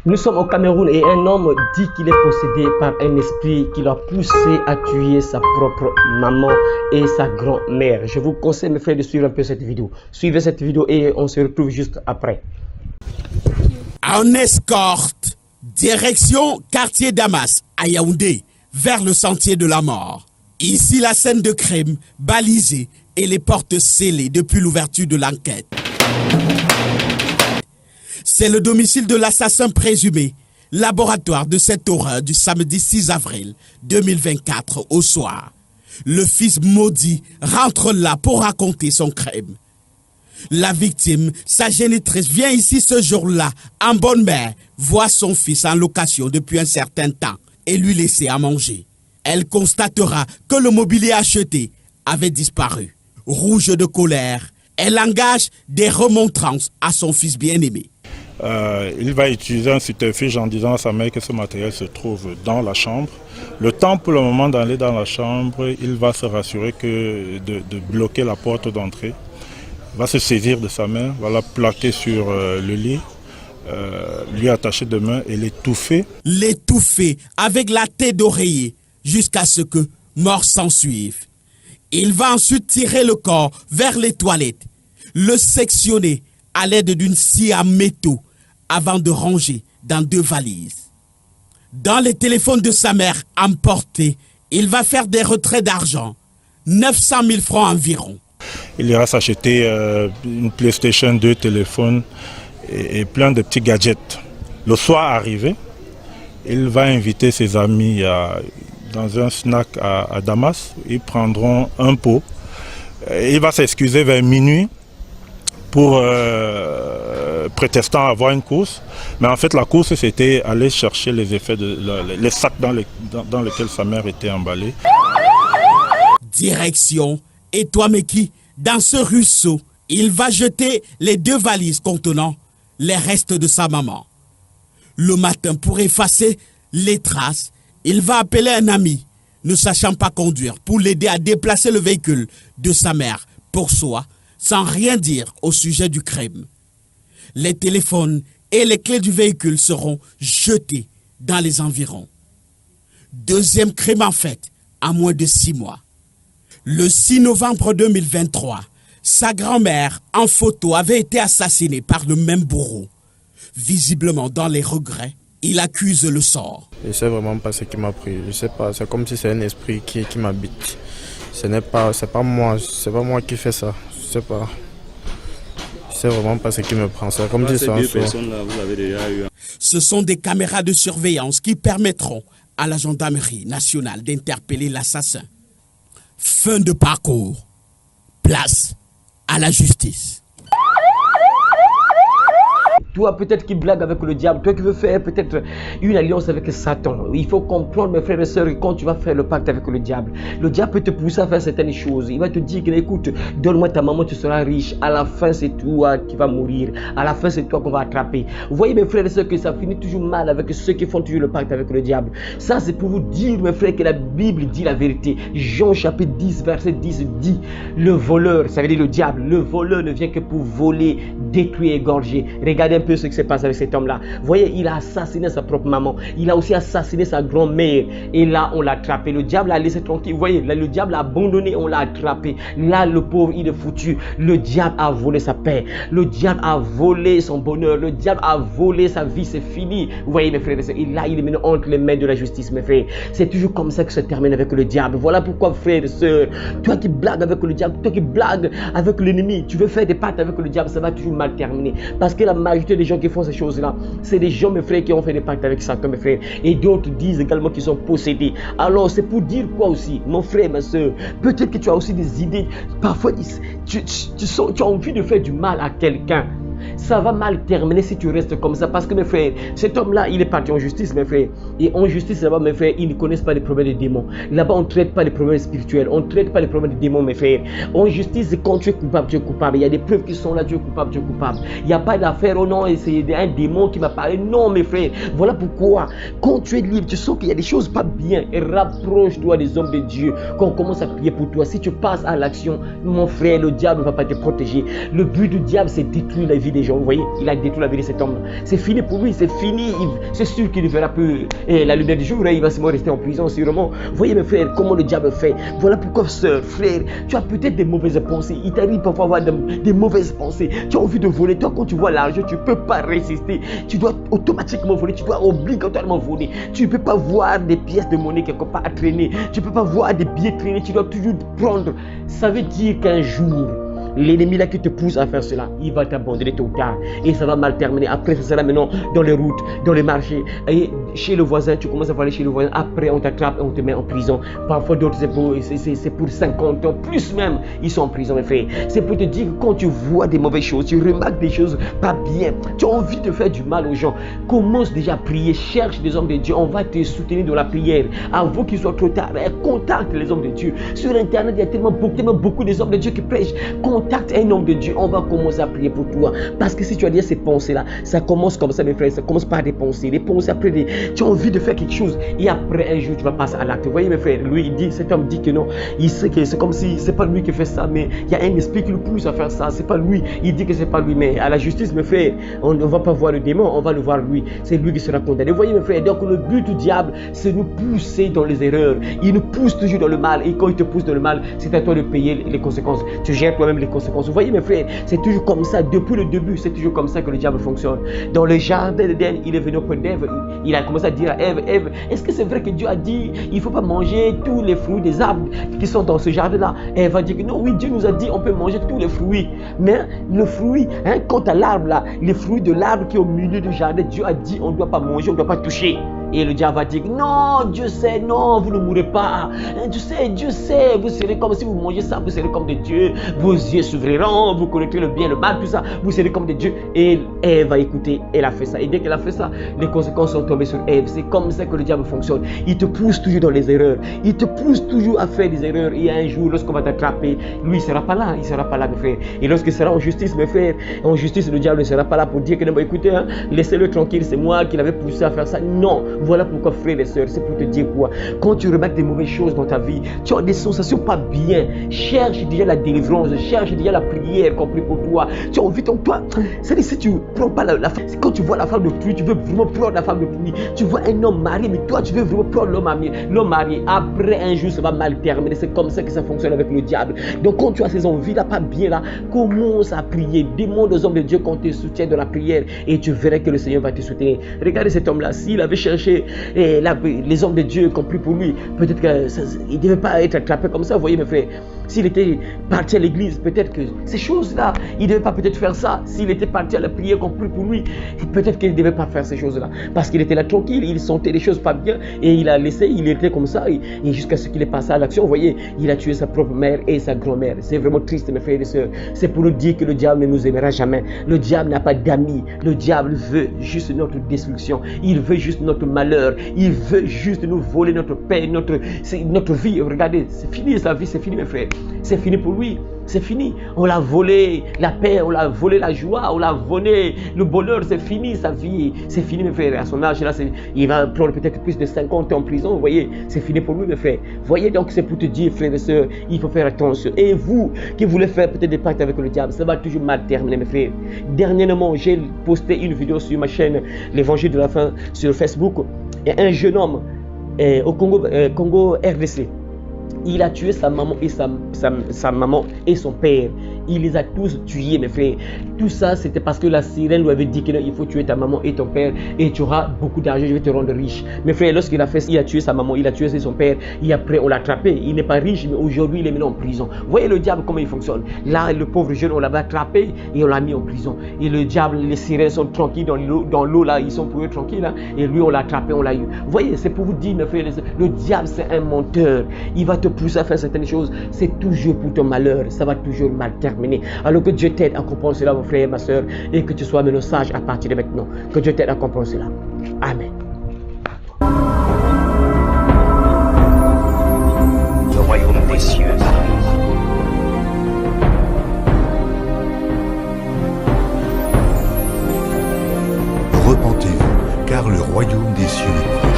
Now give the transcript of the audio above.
Nous sommes au Cameroun et un homme dit qu'il est possédé par un esprit qui l'a poussé à tuer sa propre maman et sa grand-mère. Je vous conseille, mes frères, de suivre un peu cette vidéo. Suivez cette vidéo et on se retrouve juste après. En escorte, direction quartier Damas, à Yaoundé, vers le sentier de la mort. Ici, la scène de crime, balisée et les portes scellées depuis l'ouverture de l'enquête. C'est le domicile de l'assassin présumé, laboratoire de cette horreur du samedi 6 avril 2024 au soir. Le fils maudit rentre là pour raconter son crime. La victime, sa génitrice, vient ici ce jour-là, en bonne mère, voir son fils en location depuis un certain temps et lui laisser à manger. Elle constatera que le mobilier acheté avait disparu. Rouge de colère, elle engage des remontrances à son fils bien-aimé. Il va utiliser un subterfuge en disant à sa mère que ce matériel se trouve dans la chambre. Le temps pour le moment d'aller dans la chambre, il va se rassurer de bloquer la porte d'entrée. Il va se saisir de sa main, va la plaquer sur le lit, lui attacher de main et l'étouffer. L'étouffer avec la tête d'oreiller jusqu'à ce que mort s'ensuive. Il va ensuite tirer le corps vers les toilettes, le sectionner à l'aide d'une scie à métaux avant de ranger dans 2 valises. Dans les téléphones de sa mère emportés, il va faire des retraits d'argent, 900 000 francs environ. Il ira s'acheter une PlayStation 2, téléphone et plein de petits gadgets. Le soir arrivé, il va inviter ses amis dans un snack à Damas. Ils prendront un pot. Il va s'excuser vers minuit pour prétextant avoir une course. Mais en fait, la course, c'était aller chercher les effets, les sacs dans lesquels sa mère était emballée. Direction Etoameki. Dans ce ruisseau, il va jeter les 2 valises contenant les restes de sa maman. Le matin, pour effacer les traces, il va appeler un ami, ne sachant pas conduire, pour l'aider à déplacer le véhicule de sa mère pour soi, sans rien dire au sujet du crime. Les téléphones et les clés du véhicule seront jetés dans les environs. Deuxième crime en fait, en moins de 6 mois. Le 6 novembre 2023, sa grand-mère, en photo, avait été assassinée par le même bourreau. Visiblement dans les regrets, il accuse le sort. Je ne sais vraiment pas ce qui m'a pris. Je sais pas, c'est comme si c'est un esprit qui m'habite. C'est pas moi qui fais ça. Je sais pas. Je sais vraiment pas ce qui me prend. C'est comme si c'est un sort. Ce sont des caméras de surveillance qui permettront à la gendarmerie nationale d'interpeller l'assassin. Fin de parcours. Place à la justice. Toi peut-être qui blague avec le diable, toi qui veux faire peut-être une alliance avec Satan. Il faut comprendre, mes frères et sœurs, que quand tu vas faire le pacte avec le diable peut te pousser à faire certaines choses. Il va te dire que écoute, donne-moi ta maman, tu seras riche. À la fin, c'est toi qui vas mourir. À la fin, c'est toi qu'on va attraper. Vous voyez, mes frères et sœurs, que ça finit toujours mal avec ceux qui font toujours le pacte avec le diable. Ça, c'est pour vous dire, mes frères, que la Bible dit la vérité. Jean chapitre 10, verset 10 dit, le voleur, ça veut dire le diable, le voleur ne vient que pour voler, détruire, égorger. Regardez un peu ce qui se passe avec cet homme-là. Vous voyez, il a assassiné sa propre maman. Il a aussi assassiné sa grand-mère. Et là, on l'a attrapé. Le diable l'a laissé tranquille. Vous voyez, là, le diable l'a abandonné. On l'a attrapé. Là, le pauvre, il est foutu. Le diable a volé sa paix. Le diable a volé son bonheur. Le diable a volé sa vie. C'est fini. Vous voyez, mes frères et sœurs. Et là, il est maintenant entre les mains de la justice, mes frères. C'est toujours comme ça que ça termine avec le diable. Voilà pourquoi, frères et sœurs, toi qui blagues avec le diable, toi qui blagues avec l'ennemi, tu veux faire des pactes avec le diable, ça va toujours mal terminer. Parce que la majorité des gens qui font ces choses-là, c'est des gens, mes frères, qui ont fait des pactes avec Satan, mes frères. Et d'autres disent également qu'ils sont possédés. Alors, c'est pour dire quoi aussi, mon frère, ma soeur? Peut-être que tu as aussi des idées. Parfois, tu as envie de faire du mal à quelqu'un. Ça va mal terminer si tu restes comme ça. Parce que mes frères, cet homme-là, il est parti en justice, mes frères. Et en justice, là-bas, mes frères, ils ne connaissent pas les problèmes des démons. Là-bas, on ne traite pas les problèmes spirituels. On ne traite pas les problèmes des démons, mes frères. En justice, quand tu es coupable, tu es coupable. Il y a des preuves qui sont là, tu es coupable, tu es coupable. Il n'y a pas d'affaire, oh non, c'est un démon qui m'a parlé. Non, mes frères. Voilà pourquoi, quand tu es libre, tu sens qu'il y a des choses pas bien. Et rapproche-toi des hommes de Dieu. Quand on commence à prier pour toi, si tu passes à l'action, mon frère, le diable ne va pas te protéger. Le but du diable, c'est détruire la vie vie des gens. Vous voyez, il a détruit la vie de cet homme. C'est fini pour lui, c'est fini. C'est sûr qu'il ne verra plus la lumière du jour. Il va seulement rester en prison, sûrement. Vous voyez, mes frères, comment le diable fait. Voilà pourquoi, sœur, frère, tu as peut-être des mauvaises pensées. Il t'arrive parfois à avoir des mauvaises pensées. Tu as envie de voler. Toi, quand tu vois l'argent, tu ne peux pas résister. Tu dois automatiquement voler. Tu dois obligatoirement voler. Tu ne peux pas voir des pièces de monnaie quelque part à traîner. Tu ne peux pas voir des billets traîner. Tu dois toujours prendre. Ça veut dire qu'un jour, l'ennemi là qui te pousse à faire cela, il va t'abandonner tôt ou tard et ça va mal terminer. Après, ça sera maintenant dans les routes, dans les marchés, et chez le voisin. Tu commences à voler chez le voisin. Après, on t'attrape et on te met en prison. Parfois, d'autres, c'est pour 50 ans, plus même, ils sont en prison, mes frères. C'est pour te dire que quand tu vois des mauvaises choses, tu remarques des choses pas bien, tu as envie de faire du mal aux gens, commence déjà à prier, cherche des hommes de Dieu. On va te soutenir dans la prière avant qu'il soit trop tard. Contacte les hommes de Dieu. Sur Internet, il y a tellement beaucoup des hommes de Dieu qui prêchent. Contacte un homme de Dieu, on va commencer à prier pour toi. Parce que si tu as dit ces pensées-là, ça commence comme ça, mes frères, ça commence par des pensées. Après, tu as envie de faire quelque chose et après un jour, tu vas passer à l'acte. Vous voyez, mes frères, lui, cet homme dit que non, il sait que c'est comme si c'est pas lui qui fait ça, mais il y a un esprit qui le pousse à faire ça. C'est pas lui, il dit que c'est pas lui, mais à la justice, mes frères, on ne va pas voir le démon, on va le voir lui. C'est lui qui sera condamné. Vous voyez, mes frères, donc le but du diable, c'est nous pousser dans les erreurs. Il nous pousse toujours dans le mal et quand il te pousse dans le mal, c'est à toi de payer les conséquences. Tu gères toi-même les conséquences. Vous voyez, mes frères, c'est toujours comme ça. Depuis le début, c'est toujours comme ça que le diable fonctionne. Dans le jardin d'Éden, il est venu auprès d'Ève. Il a commencé à dire à Ève, Ève, est-ce que c'est vrai que Dieu a dit il ne faut pas manger tous les fruits des arbres qui sont dans ce jardin-là? Ève a dit que non, oui, Dieu nous a dit on peut manger tous les fruits. Mais le fruit, quant à l'arbre là, les fruits de l'arbre qui est au milieu du jardin, Dieu a dit on ne doit pas manger, on ne doit pas toucher. Et le diable va dire non, Dieu sait, non, vous ne mourrez pas. Dieu sait, vous serez comme si vous mangez ça, vous serez comme des dieux. Vos yeux s'ouvriront, vous connaîtrez le bien, le mal, tout ça. Vous serez comme des dieux. Et Ève va écouter, elle a fait ça. Et dès qu'elle a fait ça, les conséquences sont tombées sur Ève. C'est comme ça que le diable fonctionne. Il te pousse toujours dans les erreurs. Il te pousse toujours à faire des erreurs. Et un jour, lorsqu'on va t'attraper, lui, il ne sera pas là. Il ne sera pas là, mes frères. Et lorsqu'il sera en justice, mes frères, en justice, le diable ne sera pas là pour dire que non, écoutez, laissez-le tranquille, c'est moi qui l'avais poussé à faire ça. Non. Voilà pourquoi, frères et sœurs, c'est pour te dire quoi. Quand tu remarques des mauvaises choses dans ta vie, tu as des sensations pas bien, cherche déjà la délivrance, cherche déjà la prière compris pour toi. Tu as envie de toi. C'est-à-dire, si tu prends pas la femme, quand tu vois la femme de pluie, tu veux vraiment prendre la femme de pluie. Tu vois un homme marié, mais toi, tu veux vraiment prendre l'homme marié. Après un jour, ça va mal terminer. C'est comme ça que ça fonctionne avec le diable. Donc, quand tu as ces envies-là, pas bien là, commence à prier. Demande aux hommes de Dieu qu'on te soutienne dans la prière et tu verras que le Seigneur va te soutenir. Regardez cet homme-là, s'il avait cherché et là, les hommes de Dieu compris pour lui, peut-être qu'il ne devait pas être attrapé comme ça. Vous voyez, mes frères, s'il était parti à l'église, peut-être que ces choses-là, il ne devait pas peut-être faire ça. S'il était parti à la prière compris pour lui, peut-être qu'il ne devait pas faire ces choses-là. Parce qu'il était là tranquille, il sentait les choses pas bien et il a laissé, il était comme ça. Et jusqu'à ce qu'il est passé à l'action, vous voyez, il a tué sa propre mère et sa grand-mère. C'est vraiment triste, mes frères et sœurs. C'est pour nous dire que le diable ne nous aimera jamais. Le diable n'a pas d'amis. Le diable veut juste notre destruction. Il veut juste notre malheur. Il veut juste nous voler notre paix, notre vie. Regardez, c'est fini sa vie, c'est fini, mes frères. C'est fini pour lui. C'est fini. On l'a volé la paix, on l'a volé la joie, on l'a volé le bonheur. C'est fini sa vie. C'est fini, mes frères. À son âge, là, il va prendre peut-être plus de 50 ans en prison. Vous voyez, c'est fini pour lui, mes frères. Vous voyez, donc c'est pour te dire, frères et sœurs, il faut faire attention. Et vous qui voulez faire peut-être des pactes avec le diable, ça va toujours mal terminer, mes frères. Dernièrement, j'ai posté une vidéo sur ma chaîne, l'Évangile de la fin, sur Facebook. Et un jeune homme au Congo RDC. Il a tué sa maman et sa maman et son père. Il les a tous tués, mes frères. Tout ça, c'était parce que la sirène lui avait dit qu'il faut tuer ta maman et ton père et tu auras beaucoup d'argent, je vais te rendre riche. Mes frères, lorsqu'il a fait ça, il a tué sa maman, il a tué son père et après on l'a attrapé. Il n'est pas riche, mais aujourd'hui il est maintenant en prison. Vous voyez le diable comment il fonctionne. Là, le pauvre jeune, on l'avait attrapé et on l'a mis en prison. Et le diable, les sirènes sont tranquilles dans l'eau là, ils sont pour eux tranquilles là. Et lui, on l'a attrapé, on l'a eu. Vous voyez, c'est pour vous dire, mes frères, le diable c'est un menteur. Il va te pousser à faire certaines choses. C'est toujours pour ton malheur. Ça va toujours mal terminer. Alors que Dieu t'aide à comprendre cela, mon frère et ma soeur, et que tu sois maintenant sage à partir de maintenant. Que Dieu t'aide à comprendre cela. Amen. Le royaume des cieux. Repentez-vous, car le royaume des cieux est proche.